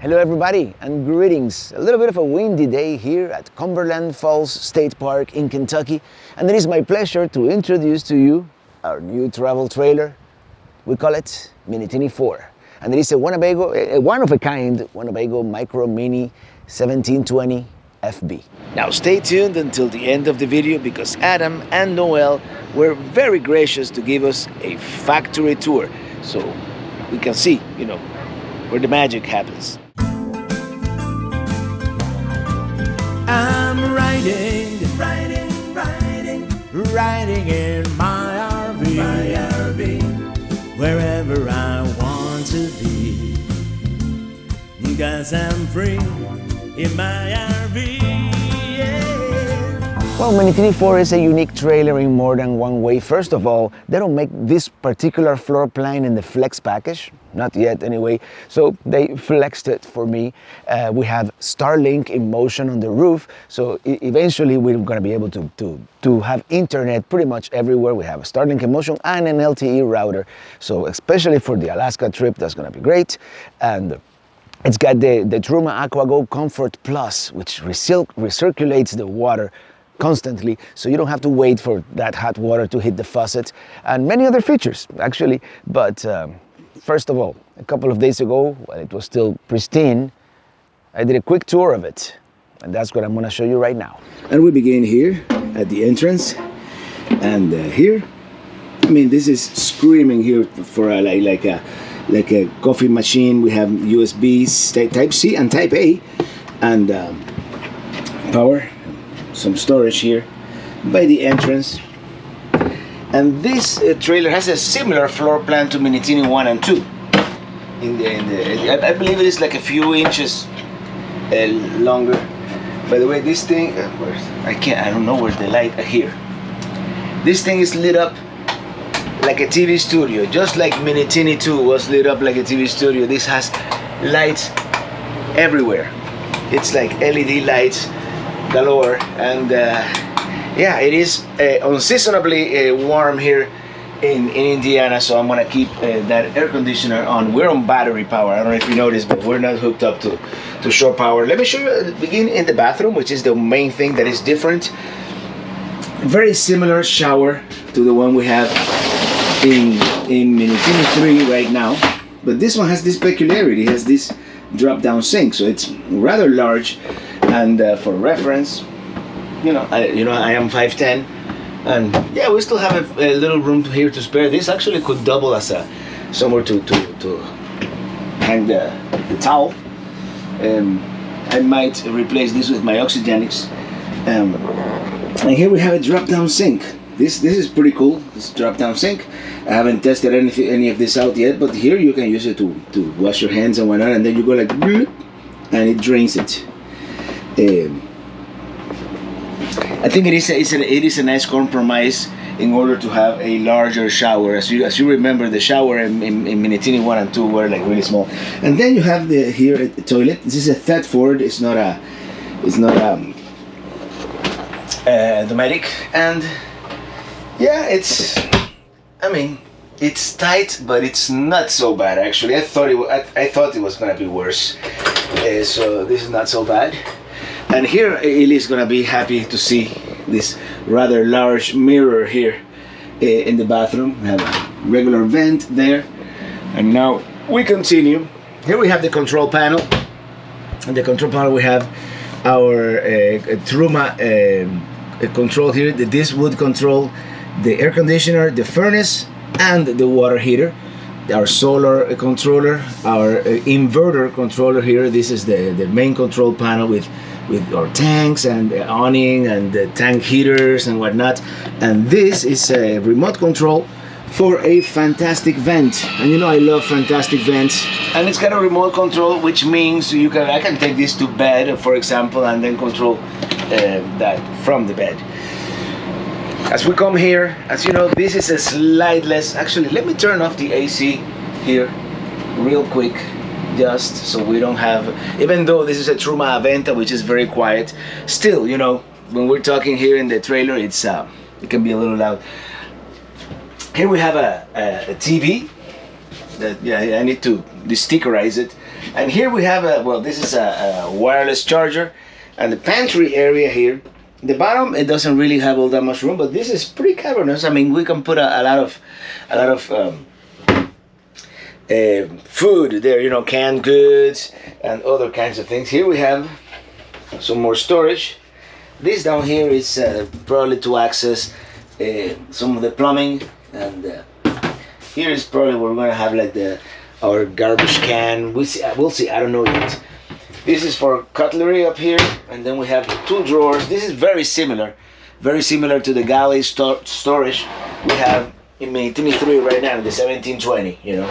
Hello everybody and greetings. A little bit of a windy day here at Cumberland Falls State Park in Kentucky, and it is my pleasure to introduce to you our new travel trailer. We call it Minitini 4, and it is a Winnebago, a one-of-a-kind Winnebago Micro Minnie 1720FB. Now stay tuned until the end of the video because Adam and Noel were very gracious to give us a factory tour so we can see, where the magic happens. I'm riding in my RV, wherever I want to be, 'cause I'm free in my RV. Well, Minitini 4 is a unique trailer in more than one way. First of all, they don't make this particular floor plan in the Flex package, not yet anyway, so they flexed it for me. We have Starlink in motion on the roof, so eventually we're going to be able to have internet pretty much everywhere. We have a Starlink in motion and an LTE router, so especially for the Alaska trip, that's going to be great. And it's got the Truma AquaGo Comfort Plus, which recirculates the water constantly, so you don't have to wait for that hot water to hit the faucet, and many other features actually. But first of all, a couple of days ago, when it was still pristine, I did a quick tour of it, and that's what I'm going to show you right now. And we begin here at the entrance, and here, this is screaming here for like a coffee machine. We have USBs, Type C and Type A, and power. Some storage here by the entrance, and this trailer has a similar floor plan to Minitini 1 and 2. I believe it is like a few inches longer. By the way, this thing, I don't know where's the light here. This thing is lit up like a TV studio, just like Minitini 2 was lit up like a TV studio. This has lights everywhere. It's like LED lights galore, and yeah, it is unseasonably warm here in Indiana, so I'm gonna keep that air conditioner on. We're on battery power. I don't know if you noticed, but we're not hooked up to shore power. Let me show you, begin in the bathroom, which is the main thing that is different. Very similar shower to the one we have in Minitini 3 right now, but this one has this peculiarity. It has this drop down sink, so it's rather large. And for reference, I am 5'10", and yeah, we still have a little room here to spare. This actually could double as somewhere to hang the towel. I might replace this with my Oxygenics. And here we have a drop-down sink. This is pretty cool. This drop-down sink. I haven't tested any of this out yet, but here you can use it to wash your hands and whatnot, and then you go like bloop, and it drains it. I think it is a nice compromise in order to have a larger shower. As you remember, the shower in Minitini 1 and 2 were like really small. And then you have here a toilet. This is a Thetford. It's not a Dometic. And yeah, it's tight, but it's not so bad actually. I thought it was gonna be worse. So this is not so bad. And here Ellie is gonna be happy to see this rather large mirror here in the bathroom. We have a regular vent there, and now we continue. Here we have the control panel. In the control panel we have our Truma control here. This would control the air conditioner, the furnace, and the water heater. Our solar controller, our inverter controller here. This is the main control panel with our tanks and awning and the tank heaters and whatnot. And this is a remote control for a fantastic vent. And I love fantastic vents. And it's got a remote control, which means I can take this to bed, for example, and then control that from the bed. As we come here, as you know, this is a slideless. Actually, let me turn off the AC here real quick, just so we don't have, even though this is a Truma Aventa, which is very quiet, still, when we're talking here in the trailer, it can be a little loud. Here we have a TV that, I need to de-stickerize it. And here we have a, well, this is a wireless charger, and the pantry area here. The bottom, it doesn't really have all that much room, but this is pretty cavernous. I mean, we can put a lot of food there, you know, canned goods and other kinds of things. Here we have some more storage. This down here is probably to access some of the plumbing, and here is probably where we're gonna have like our garbage can. We'll see. I don't know yet. This is for cutlery up here, and then we have 2 drawers. This is very similar to the galley storage we have in Minitini 3 right now, the 1720. You know.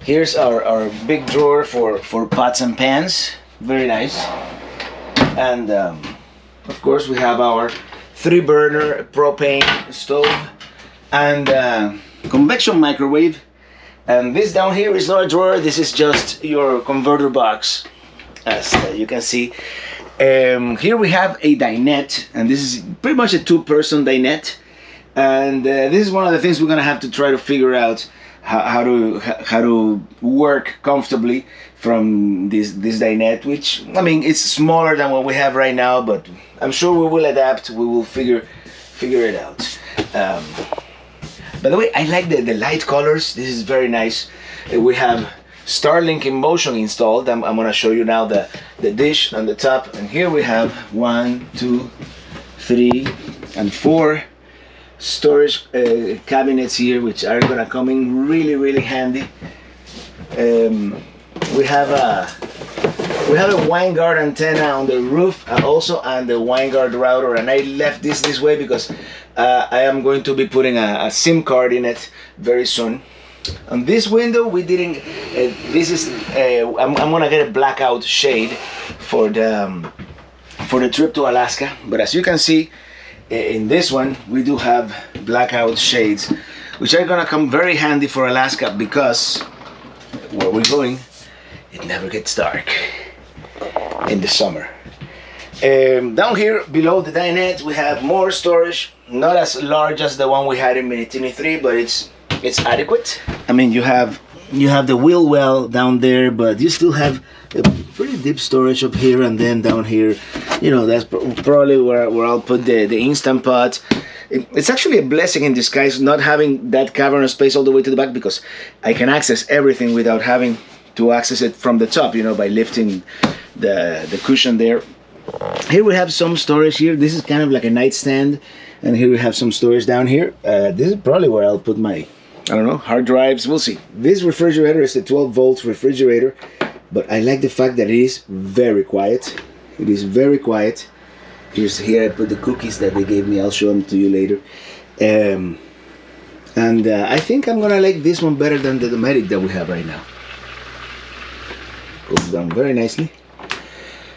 Here's our big drawer for pots and pans. Very nice. And of course we have our 3-burner propane stove and convection microwave. And this down here is not a drawer, this is just your converter box, as you can see. Here we have a dinette, and this is pretty much a 2-person dinette. And this is one of the things we're gonna have to try to figure out how to work comfortably from this dinette, which, I mean, it's smaller than what we have right now, but I'm sure we will adapt. We will figure it out. By the way, I like the light colors. This is very nice. We have Starlink in motion installed. I'm gonna show you now the dish on the top, and here we have 1, 2, 3, and 4 storage cabinets here, which are gonna come in really handy. We have a wine guard antenna on the roof, also on the wine guard router, and I left this way because I am going to be putting a SIM card in it very soon. On this window we didn't, this is I'm gonna get a blackout shade for the trip to Alaska, but as you can see in this one we do have blackout shades, which are gonna come very handy for Alaska because where we're going, it never gets dark in the summer. Down here below the dinette we have more storage, not as large as the one we had in Minitini 3, but it's adequate. I mean, you have the wheel well down there, but you still have a pretty deep storage up here, and then down here, you know, that's probably where I'll put the Instant Pot. It's actually a blessing in disguise not having that cavernous space all the way to the back, because I can access everything without having to access it from the top, you know, by lifting the cushion there. Here we have some storage here. This is kind of like a nightstand, and here we have some storage down here. This is probably where I'll put my, I don't know, hard drives. We'll see. This refrigerator is a 12-volt refrigerator, but I like the fact that it is very quiet. It is very quiet. Here I put the cookies that they gave me. I'll show them to you later. I think I'm gonna like this one better than the Dometic that we have right now. Goes down very nicely.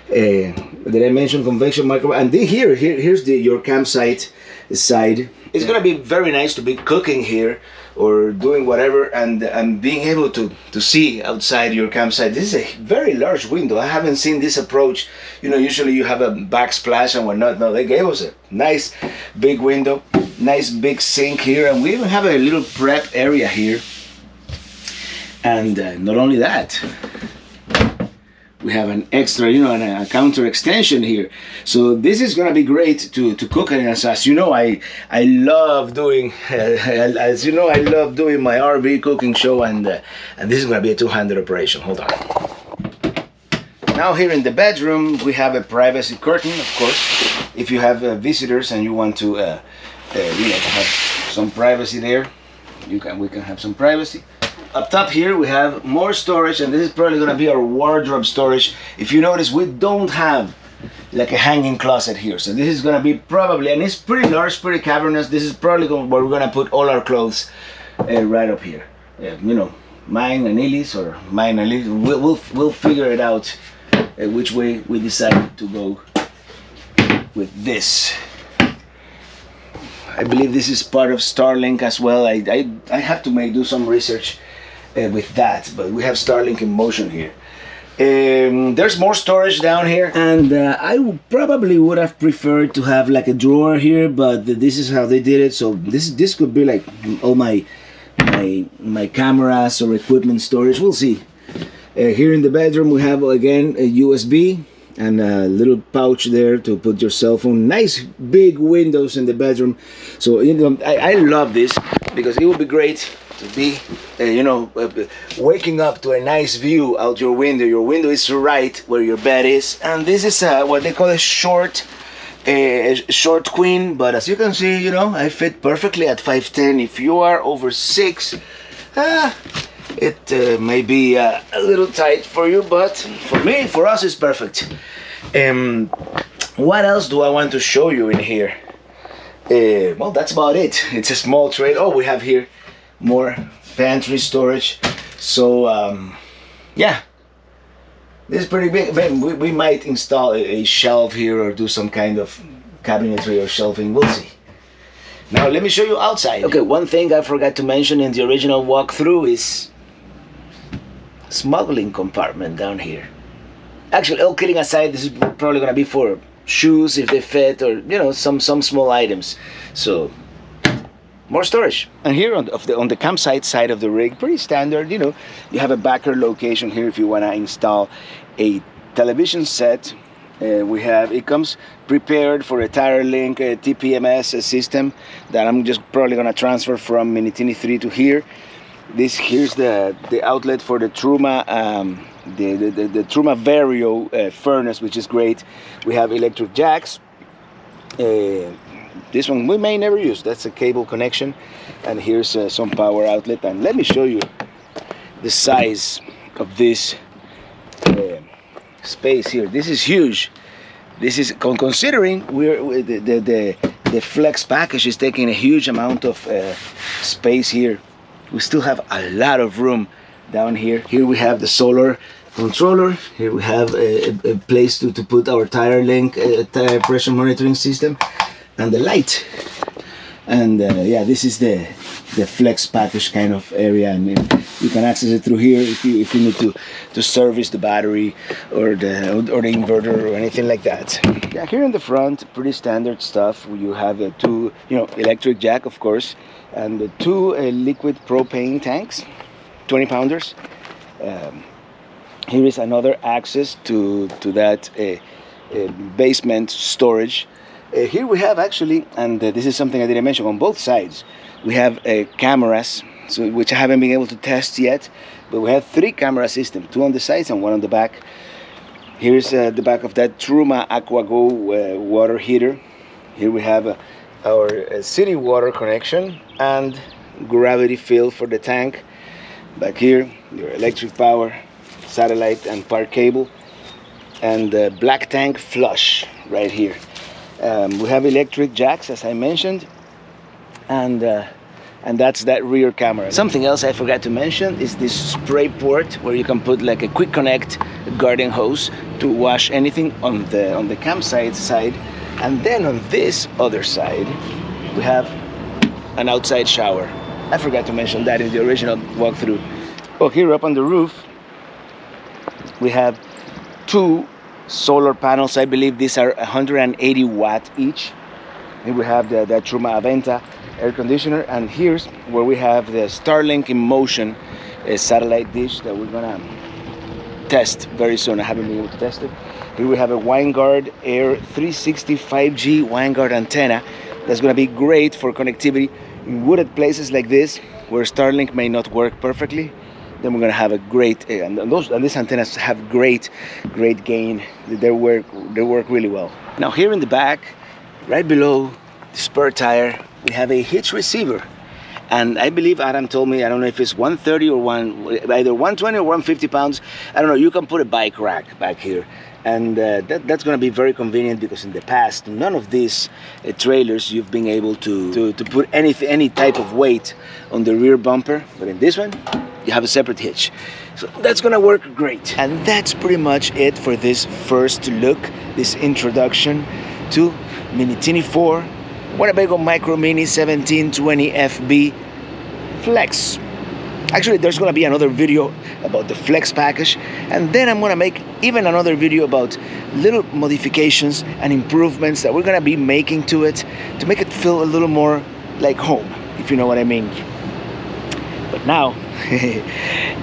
Did I mention convection microwave? And here's your campsite side. It's gonna be very nice to be cooking here or doing whatever, and being able to see outside your campsite. This is a very large window. I haven't seen this approach. You know, usually you have a backsplash and whatnot. No, they gave us a nice big window, nice big sink here, and we even have a little prep area here. And not only that, we have an extra, you know, a counter extension here. So this is gonna be great to cook in. As you know, I love doing, as you know, I love doing my RV cooking show, and this is gonna be a two-handed operation. Hold on. Now here in the bedroom, we have a privacy curtain, of course. If you have visitors and you want to, you know, have some privacy there, we can have some privacy. Up top here we have more storage, and this is probably going to be our wardrobe storage. If you notice, we don't have like a hanging closet here, so this is going to be probably, and it's pretty large, pretty cavernous. This is probably where we're going to put all our clothes right up here. You know, mine and Lily's, or mine and Lily's. We'll figure it out which way we decide to go with this. I believe this is part of Starlink as well. I have to do some research with that, but we have Starlink in motion here. There's more storage down here, and I probably would have preferred to have like a drawer here, but this is how they did it. So this could be like all my cameras or equipment storage. We'll see. Here in the bedroom we have again a USB and a little pouch there to put your cell phone. Nice big windows in the bedroom. So you know, I love this because it would be great to be waking up to a nice view out your window. Your window is right where your bed is, and this is what they call a short queen, but as you can see, you know, I fit perfectly at 5'10". If you are over 6, it may be a little tight for you, but for us, it's perfect. What else do I want to show you in here? Well, that's about it. It's a small tray. Oh, we have here more pantry storage. So, yeah. This is pretty big. We might install a shelf here or do some kind of cabinetry or shelving. We'll see. Now let me show you outside. Okay, one thing I forgot to mention in the original walkthrough is smuggling compartment down here. Actually, all kidding aside, this is probably gonna be for shoes if they fit, or you know, some small items. So more storage. And here on the campsite side of the rig, pretty standard, you know, you have a backer location here if you want to install a television set. It comes prepared for a tire link, a TPMS system that I'm just probably going to transfer from Minitini 3 to here. Here's the outlet for the Truma, the Truma Vario furnace, which is great. We have electric jacks. This one we may never use. That's a cable connection. And here's some power outlet. And let me show you the size of this space here. This is huge. This is considering the flex package is taking a huge amount of space here. We still have a lot of room down here. Here we have the solar controller. Here we have a place to put our tire link, tire pressure monitoring system, and the light. And yeah, this is the flex package kind of area, and you can access it through here if you need to service the battery or the inverter or anything like that. Yeah, here in the front, pretty standard stuff. You have two, electric jack, of course, and the two liquid propane tanks, 20 pounders. Here is another access to that basement storage. Here we have actually, and this is something I didn't mention, on both sides we have cameras, which I haven't been able to test yet, but we have 3 camera systems, 2 on the sides and 1 on the back. Here's the back of that Truma AquaGo water heater. Here we have our city water connection and gravity fill for the tank. Back here, your electric power, satellite and park cable, and black tank flush right here. We have electric jacks, as I mentioned, and that's that rear camera. Something else I forgot to mention is this spray port where you can put like a quick connect garden hose to wash anything on the campsite side, and then on this other side we have an outside shower. I forgot to mention that in the original walkthrough. Oh, here up on the roof we have 2 solar panels. I believe these are 180 watt each. Here we have the Truma Aventa air conditioner, and here's where we have the Starlink in motion satellite dish that we're gonna test very soon. I haven't been able to test it. Here we have a WineGuard Air 360 5G WineGuard antenna that's gonna be great for connectivity in wooded places like this where Starlink may not work perfectly. Then we're gonna have a great, and these antennas have great gain. They work really well. Now here in the back, right below the spare tire, we have a hitch receiver, and I believe Adam told me, I don't know if it's 130 or either 120 or 150 pounds. I don't know. You can put a bike rack back here, and that's gonna be very convenient because in the past, none of these trailers you've been able to put any type of weight on the rear bumper, but in this one you have a separate hitch. So that's gonna work great. And that's pretty much it for this first look, this introduction to Minitini 4 Winnebago Micro Minnie 1720FB Flex. Actually, there's gonna be another video about the Flex package, and then I'm gonna make even another video about little modifications and improvements that we're gonna be making to it to make it feel a little more like home, if you know what I mean. But now,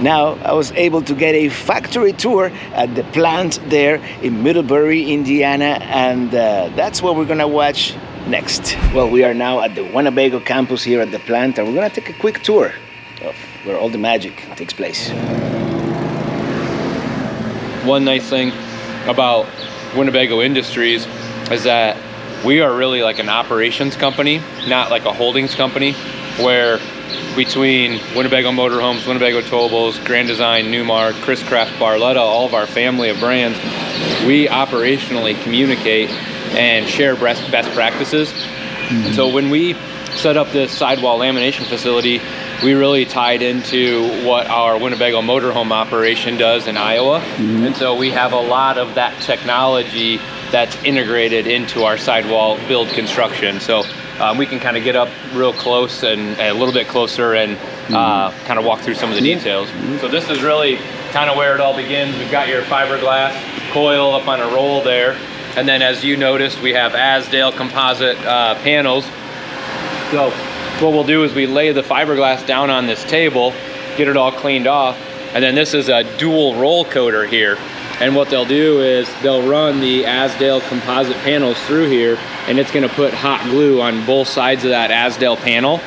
Now I was able to get a factory tour at the plant there in Middlebury, Indiana, and that's what we're gonna watch next. Well, we are now at the Winnebago campus here at the plant, and we're gonna take a quick tour of where all the magic takes place. One nice thing about Winnebago Industries is that we are really like an operations company, not like a holdings company, where between Winnebago Motorhomes, Winnebago Towables, Grand Design, Newmar, Chris Craft, Barletta, all of our family of brands, we operationally communicate and share best practices. And so when we set up this sidewall lamination facility, we really tied into what our Winnebago Motorhome operation does in Iowa. And so we have a lot of that technology that's integrated into our sidewall build construction. So we can kind of get up real close and a little bit closer and kind of walk through some of the details. So this is really kind of where it all begins. We've got your fiberglass coil up on a roll there. And then as you noticed, we have Azdel composite panels. So what we'll do is we lay the fiberglass down on this table, get it all cleaned off, and then this is a dual roll coater here. And what they'll do is they'll run the Azdel composite panels through here, and it's gonna put hot glue on both sides of that Azdel panel.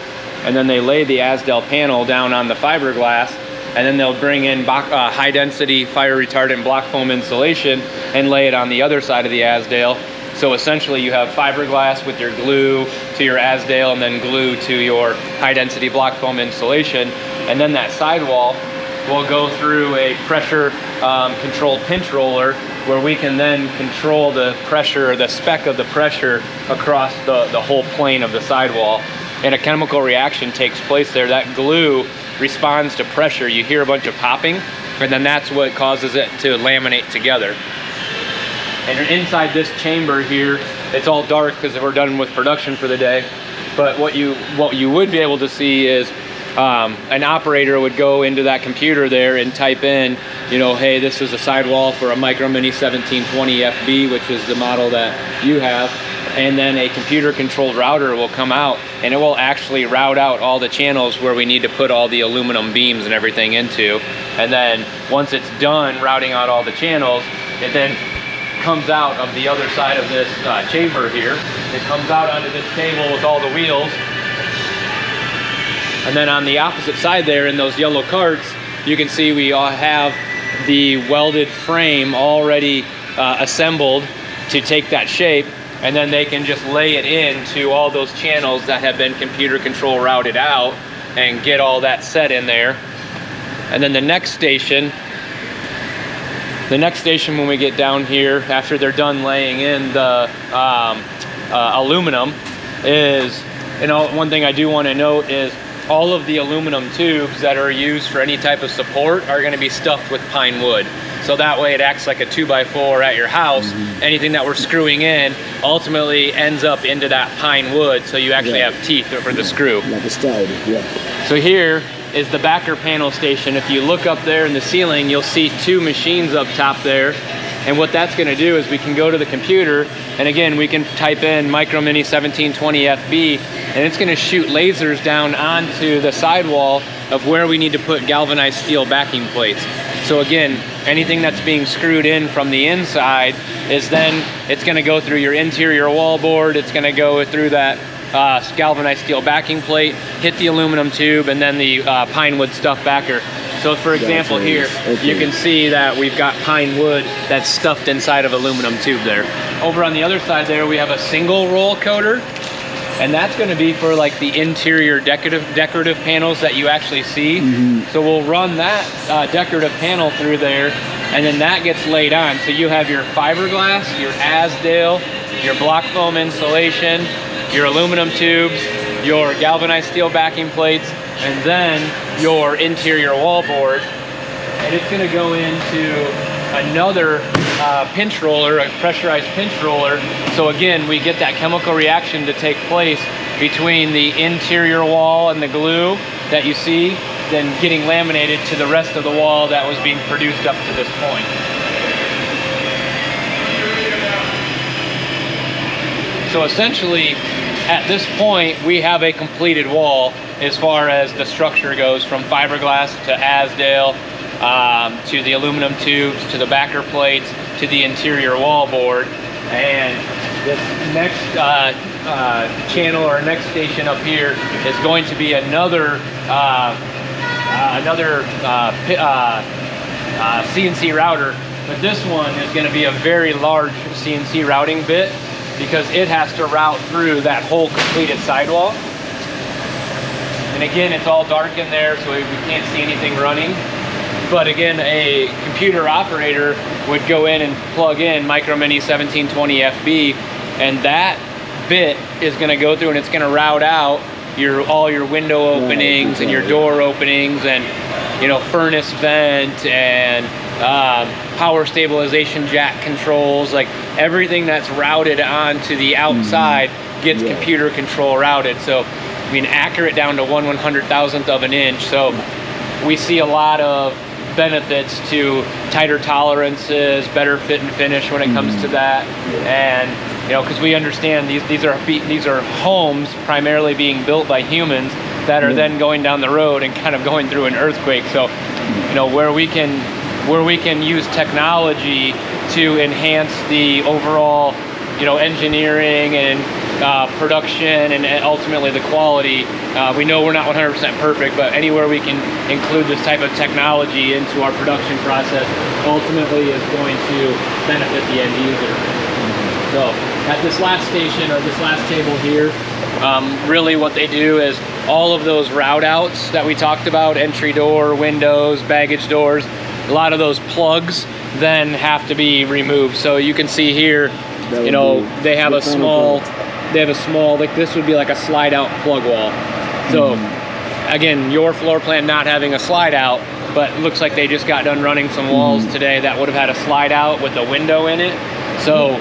And then they lay the Azdel panel down on the fiberglass, and then they'll bring in high density fire retardant block foam insulation and lay it on the other side of the Azdel. So essentially you have fiberglass with your glue to your Azdel and then glue to your high density block foam insulation. And then that sidewall will go through a pressure controlled pinch roller where we can then control the pressure, the spec of the pressure across the whole plane of the sidewall. And a chemical reaction takes place there. That glue responds to pressure. You hear a bunch of popping, and then that's what causes it to laminate together. And inside this chamber here, it's all dark because we're done with production for the day. But what you would be able to see is an operator would go into that computer there and type in, you know, hey, this is a sidewall for a Micro Minnie 1720FB, which is the model that you have. And then a computer controlled router will come out and it will actually route out all the channels where we need to put all the aluminum beams and everything into. And then once it's done routing out all the channels, it then comes out of the other side of this chamber here. It comes out onto this table with all the wheels. And then on the opposite side there in those yellow carts, you can see we all have the welded frame already assembled to take that shape. And then they can just lay it into all those channels that have been computer control routed out and get all that set in there. And then the next station when we get down here, after they're done laying in the aluminum, is, you know, one thing I do want to note is all of the aluminum tubes that are used for any type of support are going to be stuffed with pine wood. So that way it acts like a 2x4 at your house. Anything that we're screwing in ultimately ends up into that pine wood, so you actually have teeth for the screw. Like a stud, yeah. So here is the backer panel station. If you look up there in the ceiling, you'll see two machines up top there. And what that's gonna do is we can go to the computer, and again, we can type in Micro Minnie 1720FB, and it's gonna shoot lasers down onto the sidewall of where we need to put galvanized steel backing plates. So again, anything that's being screwed in from the inside is then, it's gonna go through your interior wall board, it's gonna go through that galvanized steel backing plate, hit the aluminum tube, and then the pine wood stuff backer. So for example here, you can see that we've got pine wood that's stuffed inside of aluminum tube there. Over on the other side there, we have a single roll coater, and that's gonna be for like the interior decorative panels that you actually see. So we'll run that decorative panel through there, and then that gets laid on. So you have your fiberglass, your Azdel, your block foam insulation, your aluminum tubes, your galvanized steel backing plates, and then your interior wall board. And it's gonna go into another pinch roller, a pressurized pinch roller. So again, we get that chemical reaction to take place between the interior wall and the glue that you see, then getting laminated to the rest of the wall that was being produced up to this point. So essentially, at this point, we have a completed wall, as far as the structure goes, from fiberglass to Asdale, to the aluminum tubes, to the backer plates, to the interior wall board. And this next channel or next station up here is going to be another CNC router, but this one is going to be a very large CNC routing bit because it has to route through that whole completed sidewall. And again, it's all dark in there, so we can't see anything running. But again, a computer operator would go in and plug in Micro Minnie 1720FB, and that bit is going to go through and it's going to route out all your window openings and your door openings, and furnace vent and power stabilization jack controls, like everything that's routed onto the outside gets computer control routed. So I mean, accurate down to 1/100,000th of an inch. So we see a lot of benefits to tighter tolerances, better fit and finish when it comes to that. And because we understand these are homes primarily being built by humans that are then going down the road and kind of going through an earthquake. So where we can use technology to enhance the overall engineering and production and ultimately the quality. We know we're not 100% perfect, but anywhere we can include this type of technology into our production process ultimately is going to benefit the end user. So at this last station, or this last table here, really what they do is all of those route outs that we talked about, entry door, windows, baggage doors, a lot of those plugs then have to be removed. So you can see here, they have a small, like this would be like a slide out plug wall. So again, your floor plan not having a slide out, but it looks like they just got done running some walls today that would have had a slide out with a window in it. So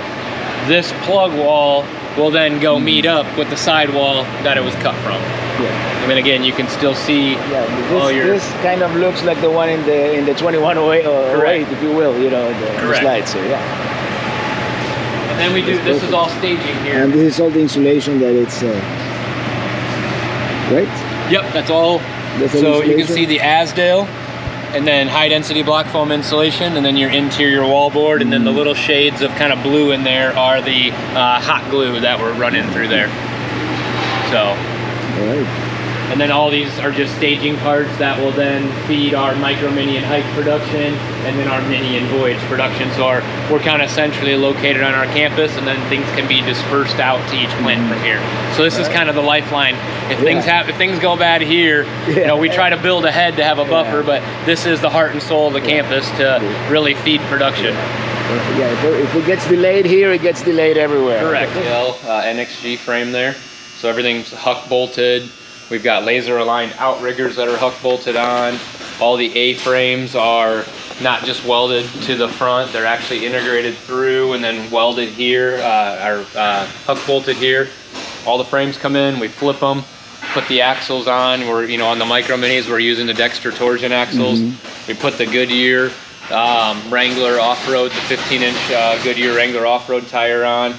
this plug wall will then go meet up with the sidewall that it was cut from. I mean, again, you can still see this kind of looks like the one in the 2108 or 08, if you will, the slide. So and then we do, this is all staging here. And this is all the insulation that it's, right? Yep, that's all. So you can see the Asdale, and then high density block foam insulation, and then your interior wall board, and then the little shades of kind of blue in there are the hot glue that we're running through there. So, all right. And then all these are just staging parts that will then feed our Micro Minnie and Hike production, and then our Mini and Voyage production. So we're kind of centrally located on our campus, and then things can be dispersed out to each plant from here. So this is kind of the lifeline. If things go bad here, we try to build ahead to have a buffer, but this is the heart and soul of the campus to really feed production. If it gets delayed here, it gets delayed everywhere. Correct. NXG frame there. So everything's huck bolted. We've got laser aligned outriggers that are huck bolted on. All the A-frames are not just welded to the front, they're actually integrated through and then welded here, huck bolted here. All the frames come in, we flip them, put the axles on. We're, on the Micro Minis, we're using the Dexter torsion axles. We put the Goodyear Wrangler off-road, the 15-inch Goodyear Wrangler off-road tire on.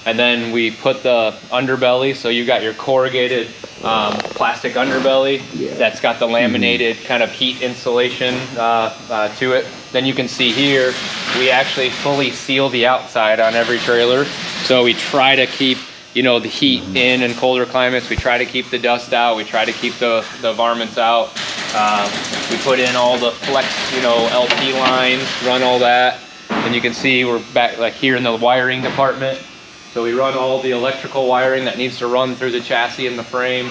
And then we put the underbelly, so you got your corrugated plastic underbelly that's got the laminated kind of heat insulation to it. Then you can see here, we actually fully seal the outside on every trailer. So we try to keep, the heat in colder climates. We try to keep the dust out. We try to keep the varmints out. We put in all the flex, LP lines, run all that. And you can see we're back like here in the wiring department. So we run all the electrical wiring that needs to run through the chassis and the frame.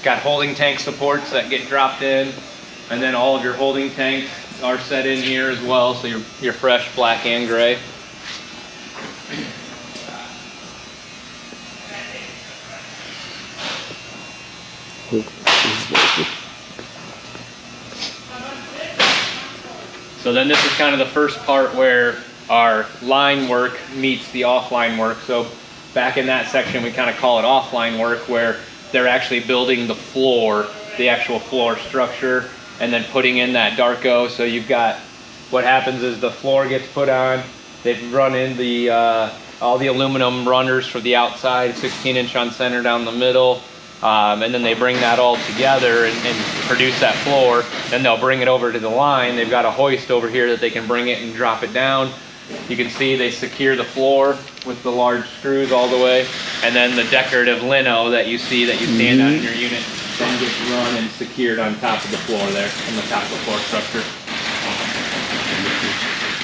Got holding tank supports that get dropped in, and then all of your holding tanks are set in here as well, so you're fresh black and gray. So then this is kind of the first part where our line work meets the offline work. So back in that section, we kind of call it offline work, where they're actually building the floor, the actual floor structure, and then putting in that Darko. So you've got, what happens is the floor gets put on, they've run in the all the aluminum runners for the outside, 16-inch on center down the middle. and then they bring that all together and produce that floor. Then they'll bring it over to the line. They've got a hoist over here that they can bring it and drop it down. You can see they secure the floor with the large screws all the way, and then the decorative lino that you see that you stand on in your unit then gets run and secured on top of the floor there, on the top of the floor structure.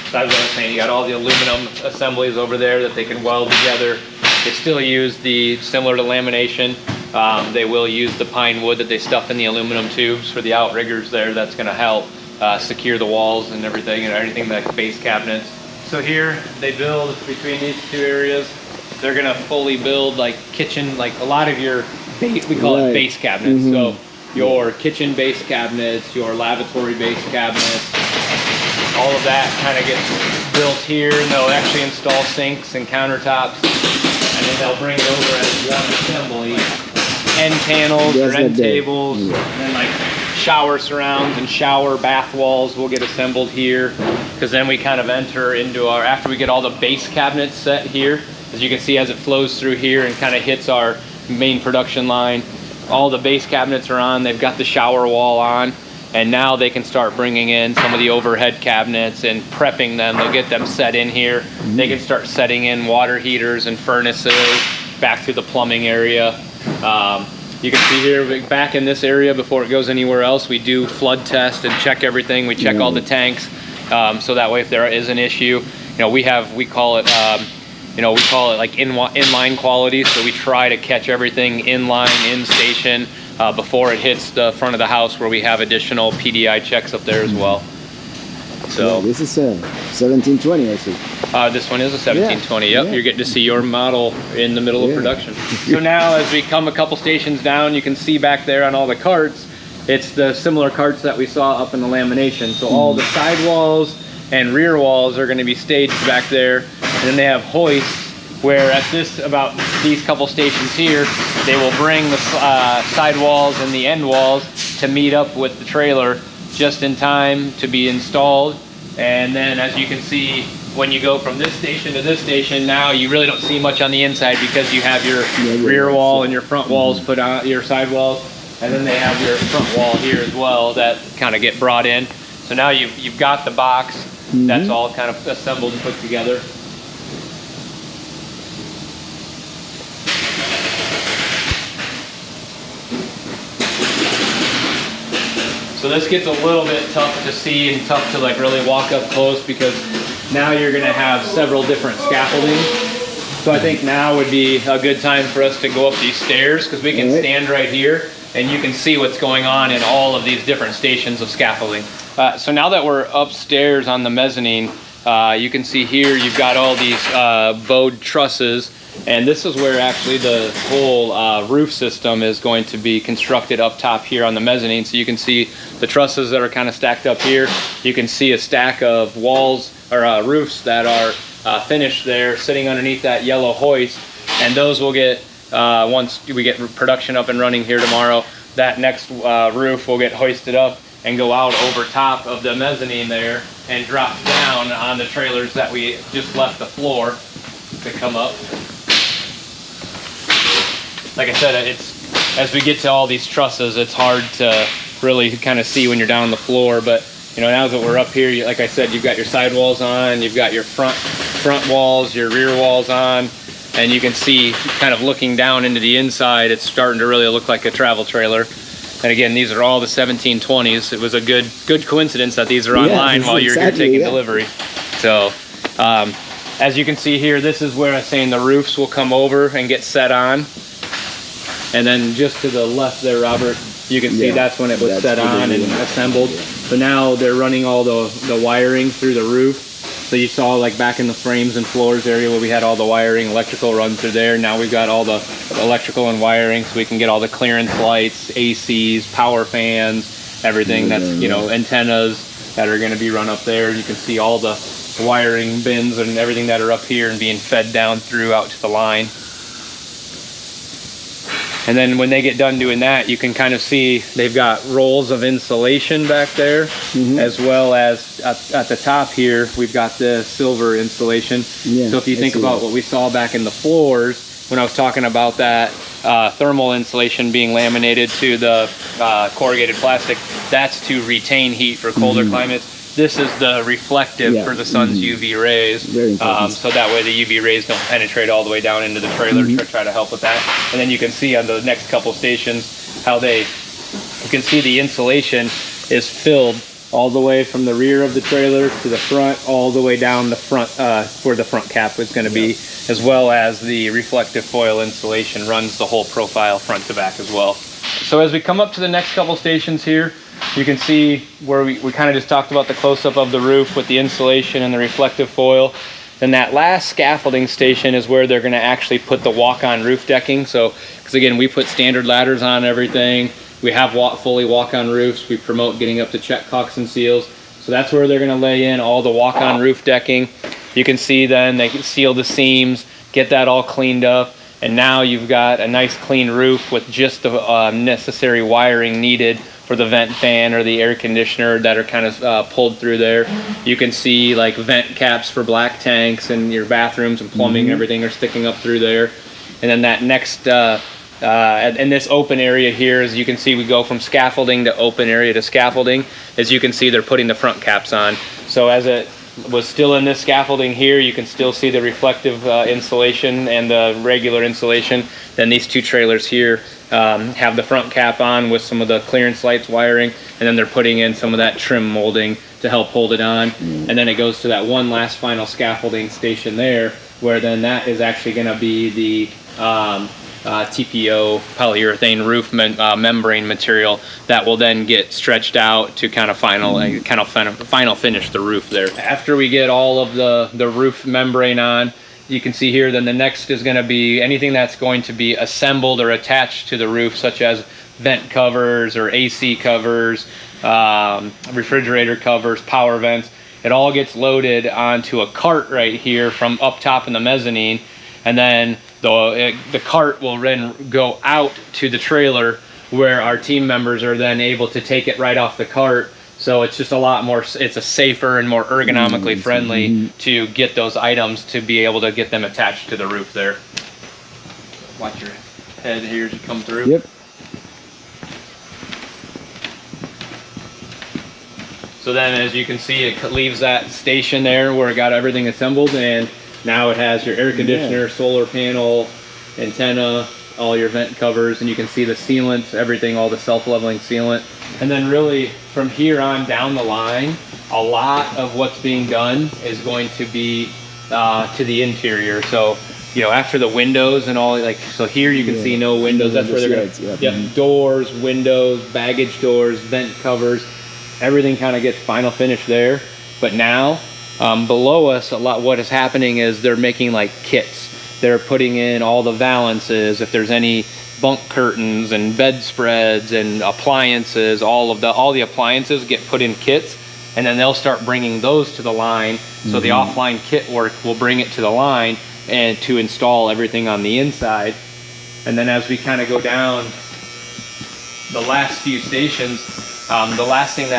So as I was saying, you got all the aluminum assemblies over there that they can weld together. They still use the, similar to lamination, they will use the pine wood that they stuff in the aluminum tubes for the outriggers there. That's going to help secure the walls and everything, and everything like base cabinets. So here they build between these two areas. They're going to fully build like kitchen, like a lot of your base, we call it base cabinets. So your kitchen base cabinets, your lavatory base cabinets, all of that kind of gets built here, and they'll actually install sinks and countertops, and then they'll bring it over as one assembly. End panels or end tables, and then like shower surrounds and shower bath walls will get assembled here, because then we kind of enter into our, after we get all the base cabinets set here, as you can see as it flows through here and kind of hits our main production line, all the base cabinets are on, they've got the shower wall on, and now they can start bringing in some of the overhead cabinets and prepping them. They'll get them set in here. They can start setting in water heaters and furnaces back through the plumbing area. You can see here back in this area, before it goes anywhere else, we do flood test and check everything. We check all the tanks, so that way if there is an issue, you know, we call it like inline quality. So we try to catch everything inline, in station, before it hits the front of the house, where we have additional PDI checks up there as well. So this is a 1720, I see. This one is a 1720. Yep, you're getting to see your model in the middle of production. So now, as we come a couple stations down, you can see back there on all the carts, it's the similar carts that we saw up in the lamination. So all the sidewalls and rear walls are going to be staged back there, and then they have hoists where at about these couple stations here, they will bring the sidewalls and the end walls to meet up with the trailer just in time to be installed. And then, as you can see, when you go from this station to this station, now you really don't see much on the inside, because you have your rear wall and your front walls put on, your side walls, and then they have your front wall here as well that kind of get brought in. So now you've got the box that's all kind of assembled and put together. So this gets a little bit tough to see and tough to like really walk up close, because now you're going to have several different scaffolding. So I think now would be a good time for us to go up these stairs, because we can stand right here and you can see what's going on in all of these different stations of scaffolding. So now that we're upstairs on the mezzanine, you can see here you've got all these bowed trusses, and this is where actually the whole roof system is going to be constructed up top here on the mezzanine. So you can see the trusses that are kind of stacked up here. You can see a stack of walls or roofs that are finished there sitting underneath that yellow hoist, and those will get, once we get production up and running here tomorrow, that next roof will get hoisted up and go out over top of the mezzanine there and drop down on the trailers that we just left the floor to come up. Like I said, as we get to all these trusses, it's hard to really kind of see when you're down on the floor, but you know, now that we're up here, like I said, you've got your sidewalls on, you've got your front walls, your rear walls on, and you can see kind of looking down into the inside, it's starting to really look like a travel trailer. And again, these are all the 1720s. It was a good coincidence that these are online while you're here taking delivery. So as you can see here, this is where I'm saying the roofs will come over and get set on. And then just to the left there, Robert, you can see that's when it was set on and assembled. So now they're running all the wiring through the roof. So you saw like back in the frames and floors area where we had all the wiring, electrical run through there. Now we've got all the electrical and wiring, so we can get all the clearance lights, ACs, power fans, everything that's, you know, antennas that are going to be run up there. You can see all the wiring bins and everything that are up here and being fed down through out to the line. And then when they get done doing that, you can kind of see they've got rolls of insulation back there, as well as at the top here, we've got the silver insulation. So if you think about what we saw back in the floors, when I was talking about that thermal insulation being laminated to the corrugated plastic, that's to retain heat for colder climates. This is the reflective for the sun's UV rays, so that way the UV rays don't penetrate all the way down into the trailer to try to help with that. And then you can see on the next couple stations how you can see the insulation is filled all the way from the rear of the trailer to the front, all the way down the front where the front cap is going to be, as well as the reflective foil insulation runs the whole profile front to back as well. So as we come up to the next couple stations here, you can see where we kind of just talked about the close-up of the roof with the insulation and the reflective foil. Then that last scaffolding station is where they're going to actually put the walk-on roof decking. So, because again, we put standard ladders on everything. We have fully walk-on roofs. We promote getting up to check caulks and seals. So that's where they're going to lay in all the walk-on roof decking. You can see then they can seal the seams, get that all cleaned up. And now you've got a nice clean roof with just the necessary wiring needed for the vent fan or the air conditioner that are kind of pulled through there. You can see like vent caps for black tanks, and your bathrooms and plumbing and everything are sticking up through there. And then that next, in this open area here, as you can see, we go from scaffolding to open area to scaffolding. As you can see, they're putting the front caps on. So as it was still in this scaffolding here, you can still see the reflective insulation and the regular insulation. Then these two trailers here have the front cap on with some of the clearance lights wiring, and then they're putting in some of that trim molding to help hold it on. And then it goes to that one last final scaffolding station there, where then that is actually going to be the TPO polyurethane roof membrane material that will then get stretched out to kind of final finish the roof there. After we get all of the roof membrane on, you can see here, then the next is going to be anything that's going to be assembled or attached to the roof, such as vent covers or AC covers, refrigerator covers, power vents. It all gets loaded onto a cart right here from up top in the mezzanine, and then the cart will then go out to the trailer where our team members are then able to take it right off the cart. So it's just a lot more, it's a safer and more ergonomically friendly to get those items to be able to get them attached to the roof there. Watch your head here as you come through. Yep. So then as you can see, it leaves that station there where it got everything assembled, and now it has your air conditioner, solar panel, antenna, all your vent covers, and you can see the sealants, everything, all the self-leveling sealant. And then really from here on down the line, a lot of what's being done is going to be to the interior. So, you know, after the windows and all, like, so here you can see no windows. That's where they're going to, doors, windows, baggage doors, vent covers, everything kind of gets final finish there. But now, below us, what is happening is they're making like kits. They're putting in all the valances, if there's any bunk curtains and bedspreads and appliances, all the appliances get put in kits, and then they'll start bringing those to the line. So the offline kit work will bring it to the line and to install everything on the inside. And then as we kind of go down the last few stations, one of the last things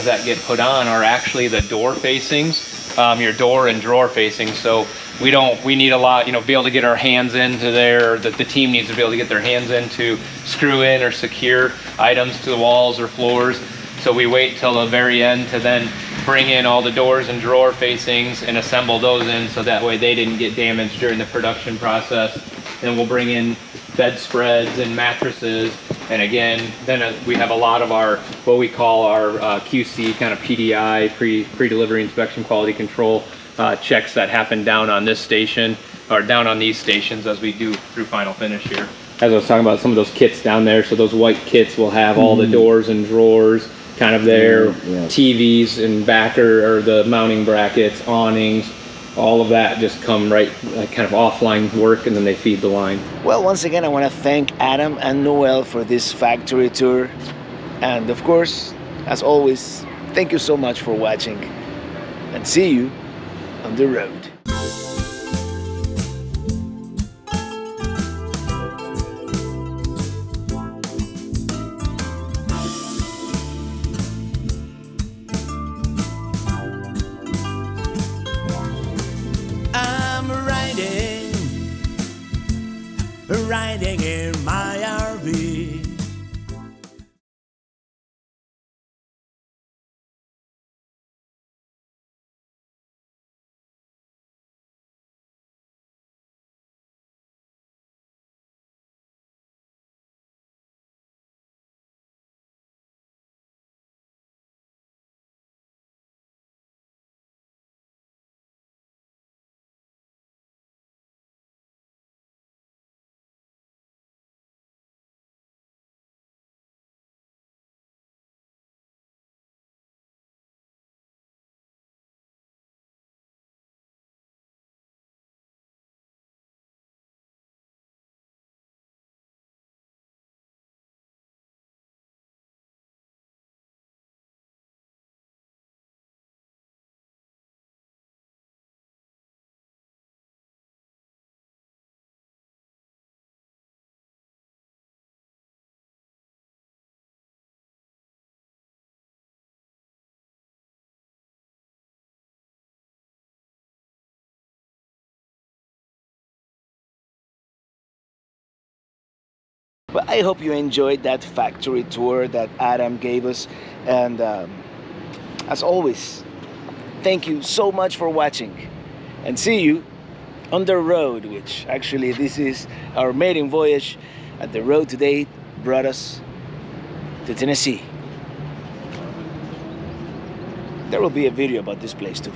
that get put on are actually the door facings, your door and drawer facings. So we need a lot, you know, be able to get our hands into there, that the team needs to be able to get their hands in to screw in or secure items to the walls or floors. So we wait till the very end to then bring in all the doors and drawer facings and assemble those in, so that way they didn't get damaged during the production process. Then we'll bring in bedspreads and mattresses, and again, then we have a lot of our, what we call our QC, kind of PDI, pre-delivery inspection quality control checks that happen down on this station, or down on these stations as we do through final finish here. As I was talking about, some of those kits down there, so those white kits will have all the doors and drawers kind of there, TVs and backer, or the mounting brackets, awnings, all of that just come right, kind of offline work, and then they feed the line. Well, once again, I want to thank Adam and Noel for this factory tour. And of course, as always, thank you so much for watching, and see you on the road. riding in my RV. But I hope you enjoyed that factory tour that Adam gave us. And as always, thank you so much for watching. And see you on the road, which actually this is our maiden voyage. And the road today brought us to Tennessee. There will be a video about this place too.